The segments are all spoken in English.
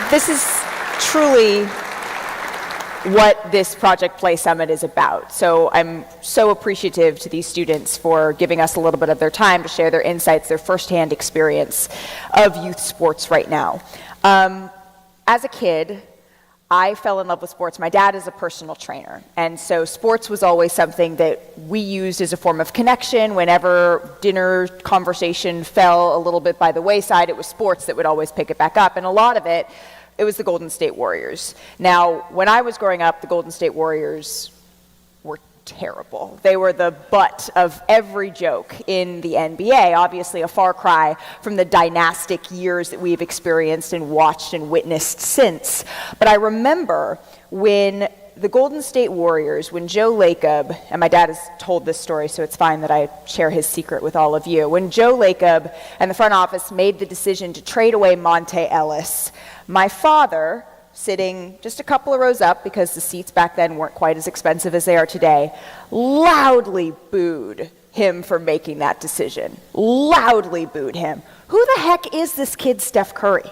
This is truly what this Project Play Summit is about. So I'm so appreciative to these students for giving us a little bit of their time to share their insights, their firsthand experience of youth sports right now. As a kid, I fell in love with sports. My dad is a personal trainer, and so sports was always something that we used as a form of connection. Whenever dinner conversation fell a little bit by the wayside, it was sports that would always pick it back up, and a lot of it was the Golden State Warriors. Now, when I was growing up, the Golden State Warriors were terrible. They were the butt of every joke in the NBA, obviously a far cry from the dynastic years that we've experienced and watched and witnessed since. But I remember when the Golden State Warriors, when Joe Lacob, and my dad has told this story, so it's fine that I share his secret with all of you. When Joe Lacob and the front office made the decision to trade away Monte Ellis, my father, sitting just a couple of rows up, because the seats back then weren't quite as expensive as they are today, loudly booed him for making that decision. Loudly booed him. Who the heck is this kid Steph Curry?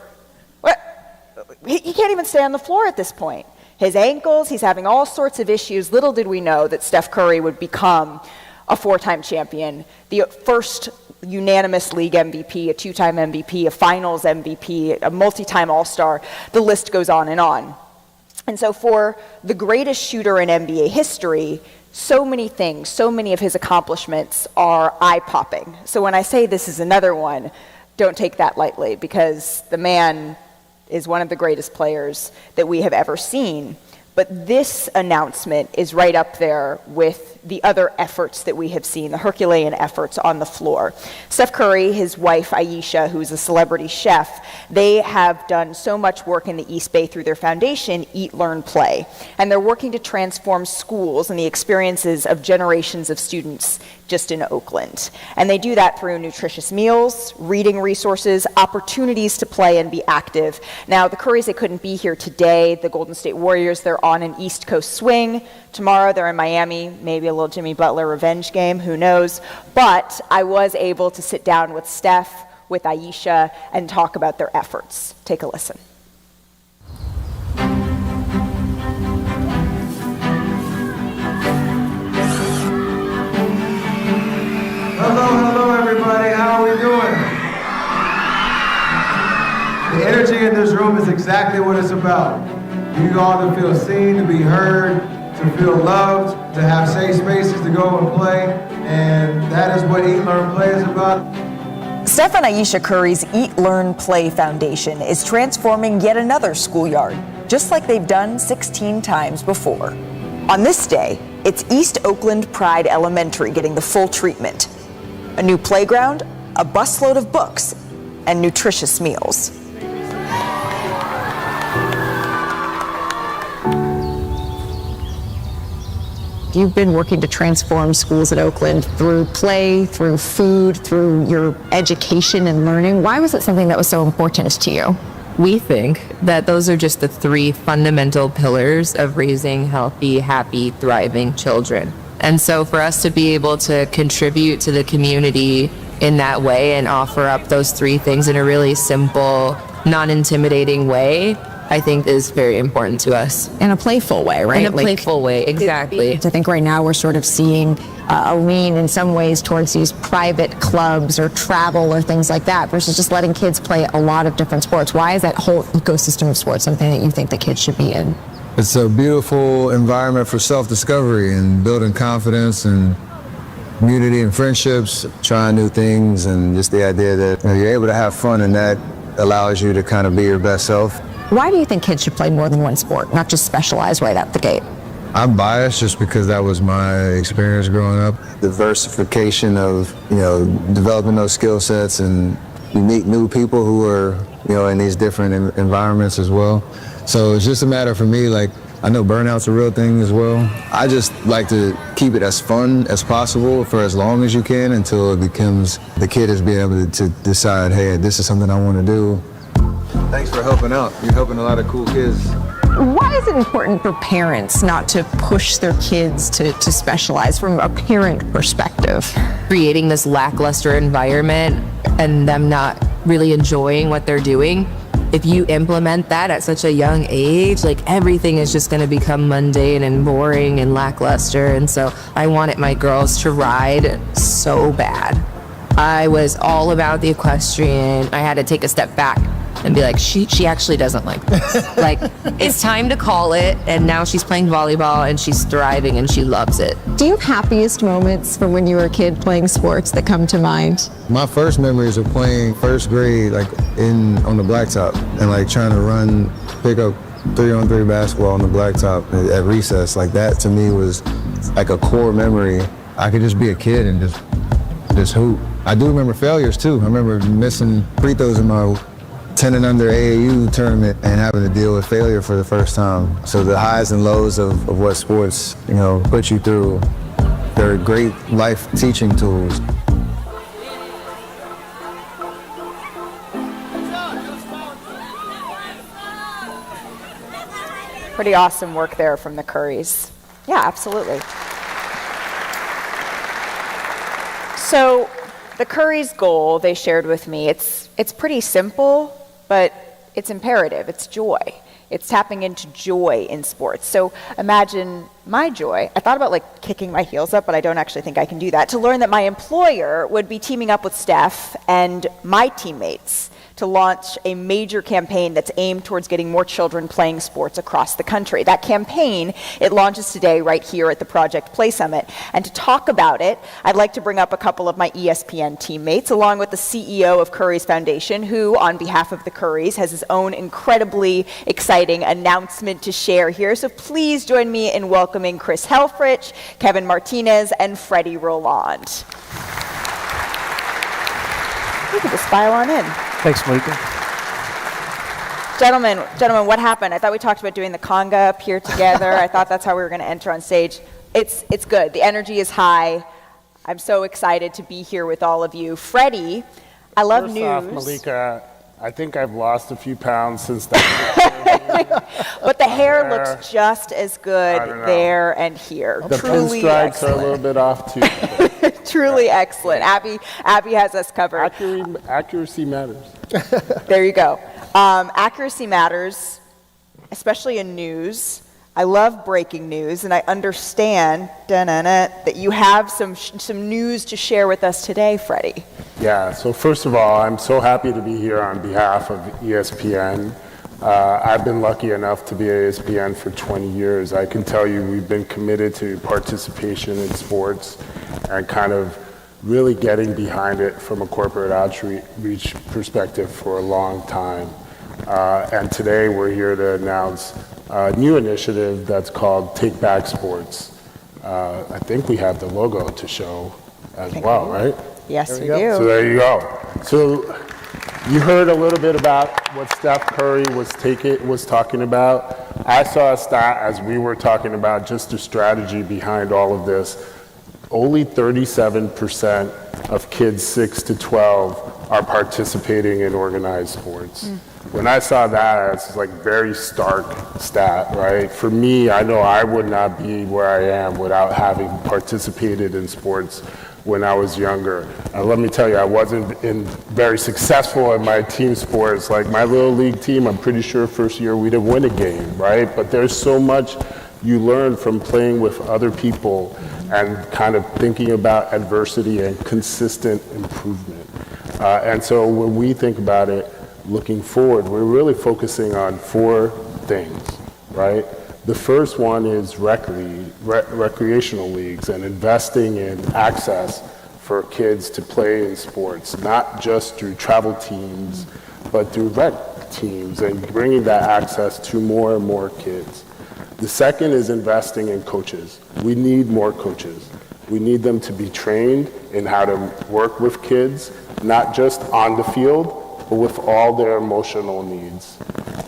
What? He can't even stay on the floor at this point. His ankles, he's having all sorts of issues. Little did we know that Steph Curry would become a four-time champion, the first unanimous league MVP, a two-time MVP, a finals MVP, a multi-time all-star. The list goes on and on. And so for the greatest shooter in NBA history, so many things, so many of his accomplishments are eye-popping. So when I say this is another one, don't take that lightly, because the man is one of the greatest players that we have ever seen. But this announcement is right up there with the other efforts that we have seen, the Herculean efforts on the floor. Steph Curry, his wife Ayesha, who's a celebrity chef, they have done so much work in the East Bay through their foundation, Eat, Learn, Play. And they're working to transform schools and the experiences of generations of students just in Oakland. And they do that through nutritious meals, reading resources, opportunities to play and be active. Now, the Currys, they couldn't be here today. The Golden State Warriors, they're on an East Coast swing. Tomorrow, they're in Miami, maybe a little Jimmy Butler revenge game, who knows. But I was able to sit down with Steph, with Ayesha, and talk about their efforts. Take a listen. Hello, everybody. How are we doing? The energy in this room is exactly what it's about. You all to feel seen, to be heard, to feel loved, to have safe spaces to go and play. And that is what Eat, Learn, Play is about. Steph and Ayesha Curry's Eat, Learn, Play Foundation is transforming yet another schoolyard, just like they've done 16 times before. On this day, it's East Oakland Pride Elementary getting the full treatment. A new playground, a busload of books, and nutritious meals. You've been working to transform schools at Oakland through play, through food, through your education and learning. Why was it something that was so important to you? We think that those are just the three fundamental pillars of raising healthy, happy, thriving children. And so for us to be able to contribute to the community in that way and offer up those three things in a really simple, non-intimidating way, I think is very important to us. In a playful way, right? In a playful way, exactly. I think right now we're sort of seeing a lean in some ways towards these private clubs or travel or things like that versus just letting kids play a lot of different sports. Why is that whole ecosystem of sports something that you think the kids should be in? It's a beautiful environment for self-discovery and building confidence and community and friendships, trying new things, and just the idea that you're able to have fun, and that allows you to kind of be your best self. Why do you think kids should play more than one sport, not just specialize right out the gate? I'm biased just because that was my experience growing up. Diversification of, developing those skill sets, and you meet new people who are, in these different environments as well. So it's just a matter for me, I know burnout's a real thing as well. I just like to keep it as fun as possible for as long as you can until it becomes the kid is being able to decide, hey, this is something I want to do. Thanks for helping out. You're helping a lot of cool kids. Why is it important for parents not to push their kids to specialize from a parent perspective? Creating this lackluster environment and them not really enjoying what they're doing if you implement that at such a young age, like everything is just going to become mundane and boring and lackluster. And so I wanted my girls to ride so bad. I was all about the equestrian. I had to take a step back and be like, she actually doesn't like this. Like, it's time to call it. And now she's playing volleyball and she's thriving and she loves it. Do you have happiest moments from when you were a kid playing sports that come to mind? My first memories of playing first grade, like on the blacktop, and like trying to pick up 3-on-3 basketball on the blacktop at recess. Like that to me was like a core memory. I could just be a kid and just hoop. I do remember failures too. I remember missing free throws in my 10 and under AAU tournament and having to deal with failure for the first time. So the highs and lows of what sports, put you through, they're great life teaching tools. Pretty awesome work there from the Currys. Yeah, absolutely. So the Currys' goal they shared with me, it's pretty simple, but it's imperative. It's joy. It's tapping into joy in sports. So imagine my joy. I thought about like kicking my heels up, but I don't actually think I can do that. To learn that my employer would be teaming up with Steph and my teammates to launch a major campaign that's aimed towards getting more children playing sports across the country. That campaign, it launches today right here at the Project Play Summit. And to talk about it, I'd like to bring up a couple of my ESPN teammates, along with the CEO of Currys Foundation, who, on behalf of the Currys, has his own incredibly exciting announcement to share here. So please join me in welcoming Chris Helfrich, Kevin Martinez, and Freddy Rolón. You can just file on in. Thanks, Malika. Gentlemen, what happened? I thought we talked about doing the conga up here together. I thought that's how we were going to enter on stage. It's good. The energy is high. I'm so excited to be here with all of you. Freddy, I love First news. off, Malika, I think I've lost a few pounds since that. But the hair looks just as good there and here. The Truly pinstripes excellent. are a little bit off too. Truly excellent. Abby has us covered. Accuracy matters. There you go. Accuracy matters, especially in news. I love breaking news, and I understand that you have some news to share with us today, Freddy. Yeah, so first of all, I'm so happy to be here on behalf of ESPN. I've been lucky enough to be at ESPN for 20 years. I can tell you we've been committed to participation in sports and kind of really getting behind it from a corporate outreach perspective for a long time. And today we're here to announce a new initiative that's called Take Back Sports. I think we have the logo to show as well, right? Yes, we do. So there you go. So you heard a little bit about what Steph Curry was talking about. I saw a stat as we were talking about just the strategy behind all of this. Only 37% of kids 6 to 12 are participating in organized sports. When I saw that, it's like very stark stat, right? For me, I know I would not be where I am without having participated in sports when I was younger. Let me tell you, I wasn't very successful in my team sports. Like my little league team, I'm pretty sure first year we didn't win a game, right? But there's so much you learn from playing with other people and kind of thinking about adversity and consistent improvement. And so when we think about it, looking forward, we're really focusing on 4 things, right? The first one is recreational leagues and investing in access for kids to play in sports, not just through travel teams, but through rec teams and bringing that access to more and more kids. The second is investing in coaches. We need more coaches. We need them to be trained in how to work with kids, not just on the field, but with all their emotional needs.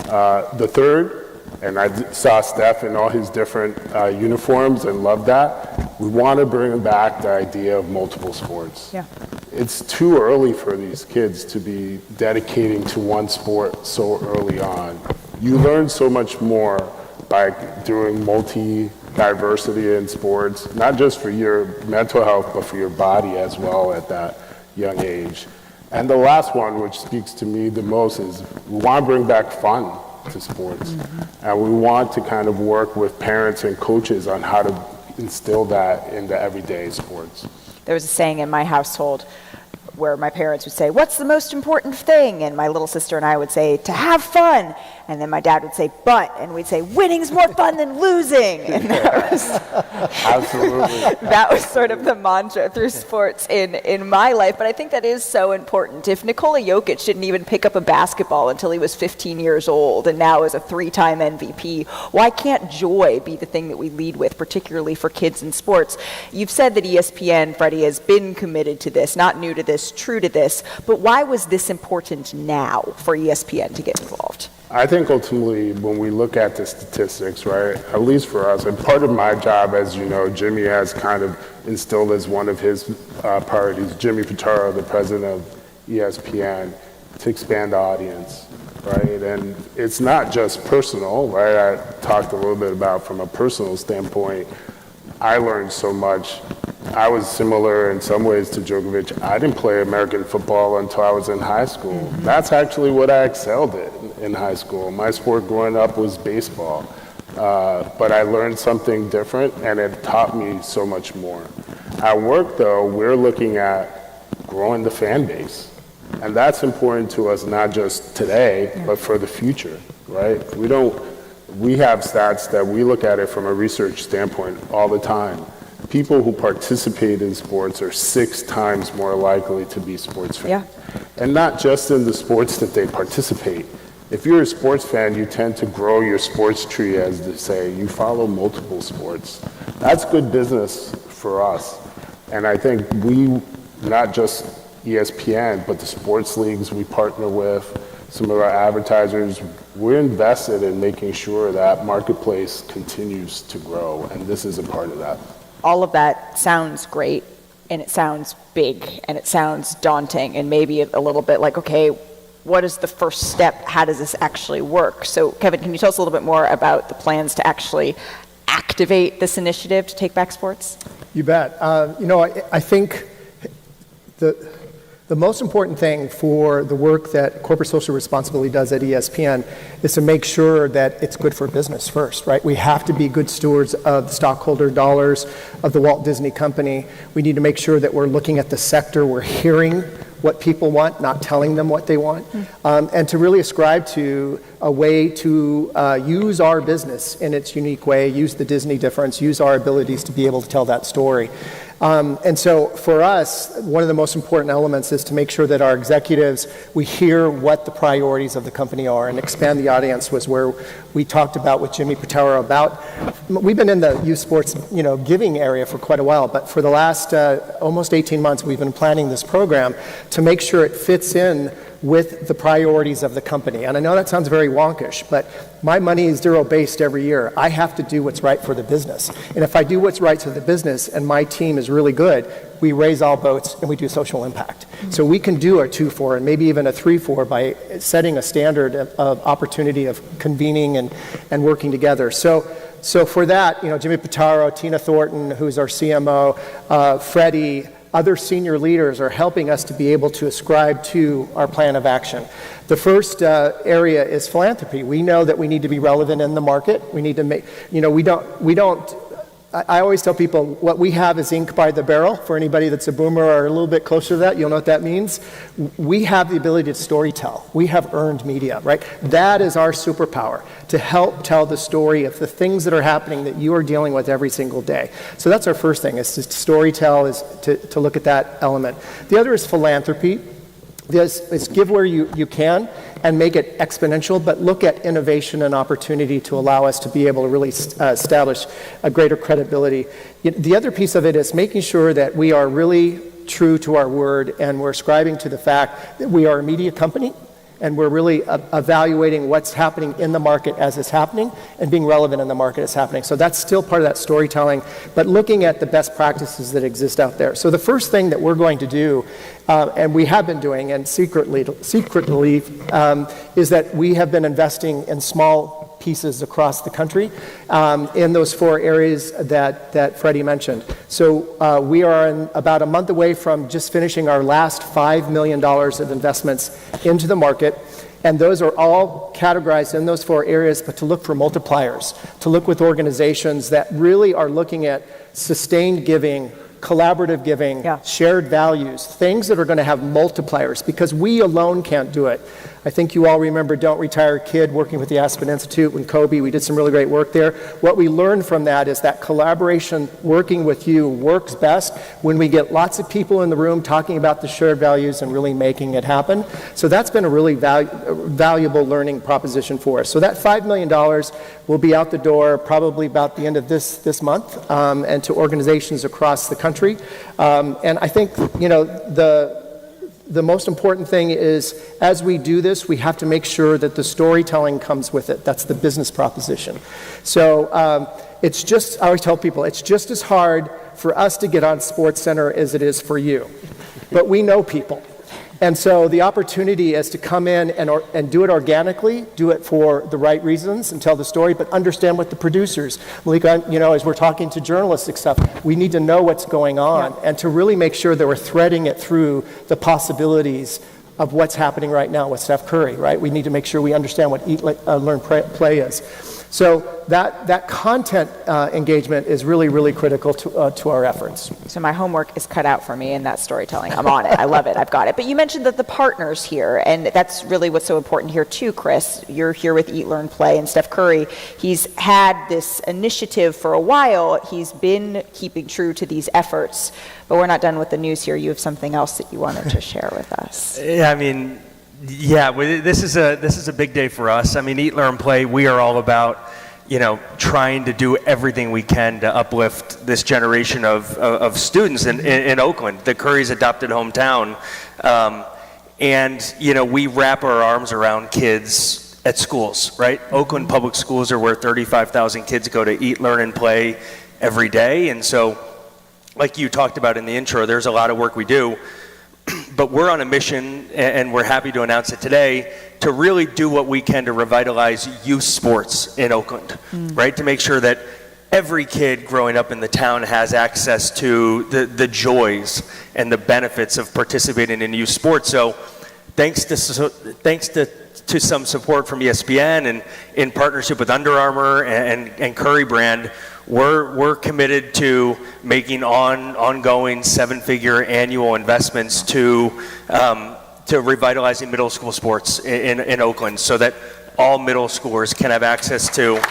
The third, and I saw Steph in all his different uniforms and loved that, we want to bring back the idea of multiple sports. Yeah. It's too early for these kids to be dedicating to one sport so early on. You learn so much more by doing multi-diversity in sports, not just for your mental health, but for your body as well at that young age. And the last one, which speaks to me the most, is we want to bring back fun to sports. And we want to kind of work with parents and coaches on how to instill that into everyday sports. There was a saying in my household where my parents would say, "What's the most important thing?" And my little sister and I would say, "To have fun." And then my dad would say, "But," and we'd say, "Winning's more fun than losing." And Absolutely. that was sort of the mantra through sports in my life. But I think that is so important. If Nikola Jokic didn't even pick up a basketball until he was 15 years old and now is a 3-time MVP, why can't joy be the thing that we lead with, particularly for kids in sports? You've said that ESPN, Freddy, has been committed to this, not new to this, true to this. But why was this important now for ESPN to get involved? I think ultimately when we look at the statistics, right, at least for us, and part of my job, as you know, Jimmy has kind of instilled as one of his priorities, Jimmy Pitaro, the president of ESPN, to expand the audience, right? And it's not just personal, right? I talked a little bit about from a personal standpoint, I learned so much. I was similar in some ways to Djokovic. I didn't play American football until I was in high school. That's actually what I excelled in high school. My sport growing up was baseball. But I learned something different, and it taught me so much more. At work, though, we're looking at growing the fan base. And that's important to us, not just today, but for the future, right? We have stats that we look at it from a research standpoint all the time. People who participate in sports are 6 times more likely to be sports fans. Yeah. And not just in the sports that they participate. If you're a sports fan, you tend to grow your sports tree, as they say. You follow multiple sports. That's good business for us. And I think we, not just ESPN, but the sports leagues we partner with, some of our advertisers, we're invested in making sure that marketplace continues to grow, and this is a part of that. All of that sounds great, and it sounds big, and it sounds daunting, and maybe a little bit like, okay, what is the first step? How does this actually work? So, Kevin, can you tell us a little bit more about the plans to actually activate this initiative to take back sports? You bet. I think the most important thing for the work that corporate social responsibility does at ESPN is to make sure that it's good for business first, right? We have to be good stewards of the stockholder dollars of the Walt Disney Company. We need to make sure that we're looking at the sector, we're hearing what people want, not telling them what they want, and to really ascribe to a way to use our business in its unique way, use the Disney difference, use our abilities to be able to tell that story. And so for us, one of the most important elements is to make sure that our executives, we hear what the priorities of the company are, and expand the audience was where we talked about with Jimmy Pitaro about, we've been in the youth sports, giving area for quite a while, but for the last almost 18 months, we've been planning this program to make sure it fits in with the priorities of the company. And I know that sounds very wonkish, but my money is zero-based every year. I have to do what's right for the business. And if I do what's right for the business and my team is really good, we raise all boats and we do social impact. So we can do a 2-4 and maybe even a 3-4 by setting a standard of opportunity of convening and working together. So for that, Jimmy Pitaro, Tina Thornton, who's our CMO, Freddy, other senior leaders are helping us to be able to ascribe to our plan of action. The first area is philanthropy. We know that we need to be relevant in the market. We need to make, I always tell people what we have is ink by the barrel. For anybody that's a boomer or a little bit closer to that, you'll know what that means. We have the ability to storytell. We have earned media, right? That is our superpower, to help tell the story of the things that are happening that you are dealing with every single day. So that's our first thing, is to storytell, is to look at that element. The other is philanthropy. This is give where you can and make it exponential, but look at innovation and opportunity to allow us to be able to really establish a greater credibility. The other piece of it is making sure that we are really true to our word and we're ascribing to the fact that we are a media company and we're really evaluating what's happening in the market as it's happening and being relevant in the market as it's happening. So that's still part of that storytelling, but looking at the best practices that exist out there. So the first thing that we're going to do, and we have been doing and secretly, is that we have been investing in small pieces across the country in those 4 areas that Freddy mentioned. So we are about a month away from just finishing our last $5 million of investments into the market. And those are all categorized in those 4 areas, but to look for multipliers, to look with organizations that really are looking at sustained giving, collaborative giving, shared values, things that are going to have multipliers, because we alone can't do it. I think you all remember Don't Retire Kid, working with the Aspen Institute when Kobe, we did some really great work there. What we learned from that is that collaboration, working with you, works best when we get lots of people in the room talking about the shared values and really making it happen. So that's been a really valuable learning proposition for us. So that $5 million will be out the door probably about the end of this month, and to organizations across the country. And I think, the most important thing is, as we do this, we have to make sure that the storytelling comes with it. That's the business proposition. So I always tell people, it's just as hard for us to get on SportsCenter as it is for you. But we know people. And so the opportunity is to come in and do it organically, do it for the right reasons and tell the story, but understand what the producers, Malika, as we're talking to journalistic stuff, we need to know what's going on and to really make sure that we're threading it through the possibilities of what's happening right now with Steph Curry, right? We need to make sure we understand what Eat, Learn, Play is. So that content engagement is really, really critical to our efforts. So my homework is cut out for me in that storytelling. I'm on it. I love it. I've got it. But you mentioned that the partners here, and that's really what's so important here too, Chris. You're here with Eat, Learn, Play, and Steph Curry. He's had this initiative for a while. He's been keeping true to these efforts. But we're not done with the news here. You have something else that you wanted to share with us. This is a big day for us. I mean, Eat, Learn, Play, we are all about, trying to do everything we can to uplift this generation of students in Oakland, the Curry's adopted hometown. We wrap our arms around kids at schools, right? Oakland public schools are where 35,000 kids go to eat, learn, and play every day. And so, like you talked about in the intro, there's a lot of work we do. But we're on a mission, and we're happy to announce it today, to really do what we can to revitalize youth sports in Oakland, right? To make sure that every kid growing up in the town has access to the joys and the benefits of participating in youth sports. So thanks to some support from ESPN and in partnership with Under Armour and Curry Brand, we're committed to making ongoing 7-figure annual investments to revitalizing middle school sports in Oakland, so that all middle schoolers can have access to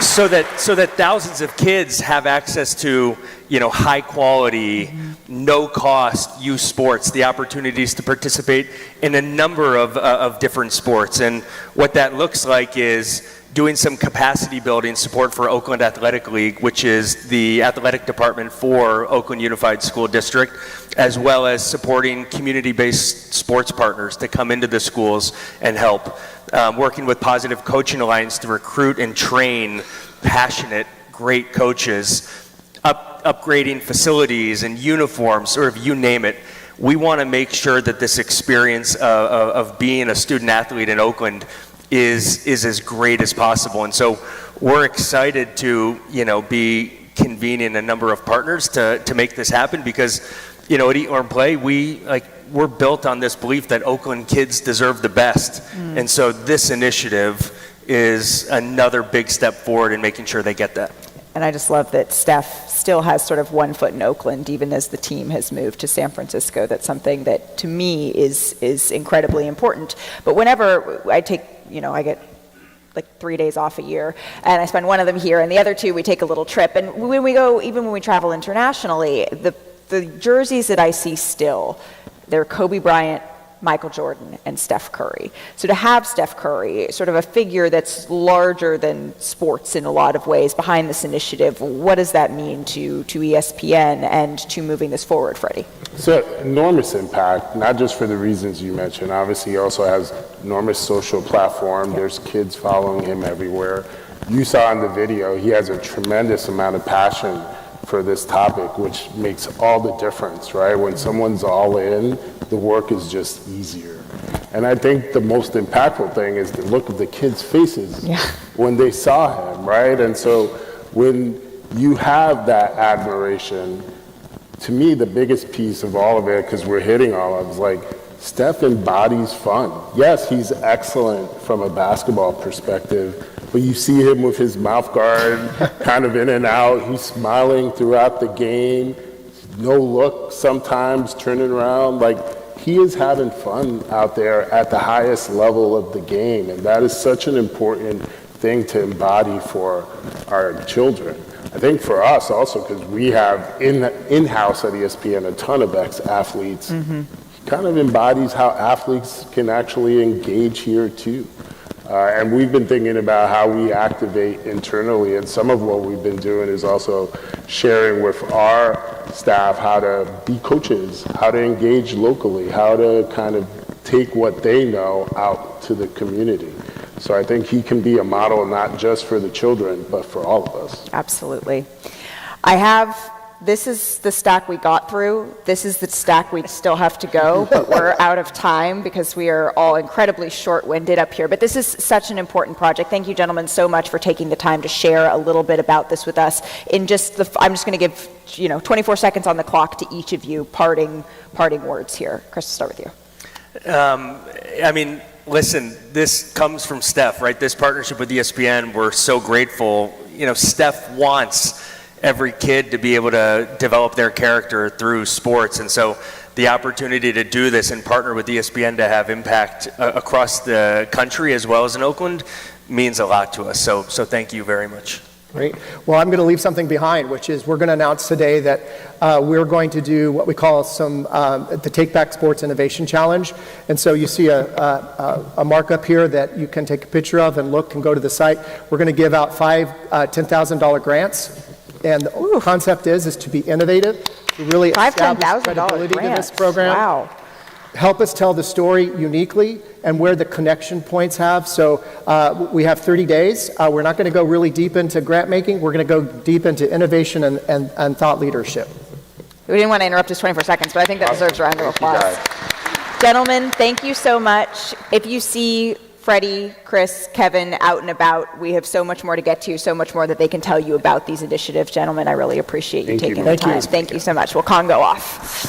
so that thousands of kids have access to high quality, no cost youth sports, the opportunities to participate in a number of different sports. And what that looks like is doing some capacity building support for Oakland Athletic League, which is the athletic department for Oakland Unified School District, as well as supporting community-based sports partners to come into the schools and help. Working with Positive Coaching Alliance to recruit and train passionate, great coaches, upgrading facilities and uniforms, sort of you name it. We want to make sure that this experience of being a student athlete in Oakland is as great as possible. And so we're excited to be convening a number of partners to make this happen, because at Eat, Learn, Play, we're built on this belief that Oakland kids deserve the best. And so this initiative is another big step forward in making sure they get that. And I just love that Steph still has sort of one foot in Oakland, even as the team has moved to San Francisco. That's something that, to me, is incredibly important. But whenever I take, I get like 3 days off a year, and I spend one of them here, and the other 2 we take a little trip. And when we go, even when we travel internationally, the jerseys that I see still, they're Kobe Bryant, Michael Jordan, and Steph Curry. So to have Steph Curry, sort of a figure that's larger than sports in a lot of ways behind this initiative, what does that mean to ESPN and to moving this forward, Freddy? So enormous impact, not just for the reasons you mentioned. Obviously, he also has enormous social platform. There's kids following him everywhere. You saw in the video, he has a tremendous amount of passion for this topic, which makes all the difference, right? When someone's all in, the work is just easier. And I think the most impactful thing is the look of the kids' faces when they saw him, right? And so when you have that admiration, to me, the biggest piece of all of it, because we're hitting all of it, is like, Steph embodies fun. Yes, he's excellent from a basketball perspective, but you see him with his mouth guard kind of in and out. He's smiling throughout the game. No look sometimes, turning around. Like, he is having fun out there at the highest level of the game. And that is such an important thing to embody for our children. I think for us also, because we have in-house at ESPN a ton of ex-athletes, kind of embodies how athletes can actually engage here too. And we've been thinking about how we activate internally, and some of what we've been doing is also sharing with our staff how to be coaches, how to engage locally, how to kind of take what they know out to the community. So I think he can be a model not just for the children, but for all of us. Absolutely. This is the stack we got through. This is the stack we still have to go, but we're out of time because we are all incredibly short-winded up here. But this is such an important project. Thank you, gentlemen, so much for taking the time to share a little bit about this with us. I'm just going to give 24 seconds on the clock to each of you, parting words here. Chris, we'll start with you. Listen, this comes from Steph, right? This partnership with ESPN, we're so grateful. Steph wants every kid to be able to develop their character through sports. And so the opportunity to do this and partner with ESPN to have impact across the country as well as in Oakland means a lot to us. So thank you very much. Great. Well, I'm going to leave something behind, which is we're going to announce today that we're going to do what we call the Take Back Sports Innovation Challenge. And so you see a markup here that you can take a picture of and look and go to the site. We're going to give out 5 $10,000 grants. And the concept is to be innovative, to really establish credibility to this program. Wow. Help us tell the story uniquely and where the connection points have. So we have 30 days. We're not going to go really deep into grant making. We're going to go deep into innovation and thought leadership. We didn't want to interrupt his 24 seconds, but I think that deserves a round of applause. Gentlemen, thank you so much. If you see Freddy, Chris, Kevin out and about, we have so much more to get to, so much more that they can tell you about these initiatives. Gentlemen, I really appreciate you taking the time. Thank you so much. Well, Con, go off.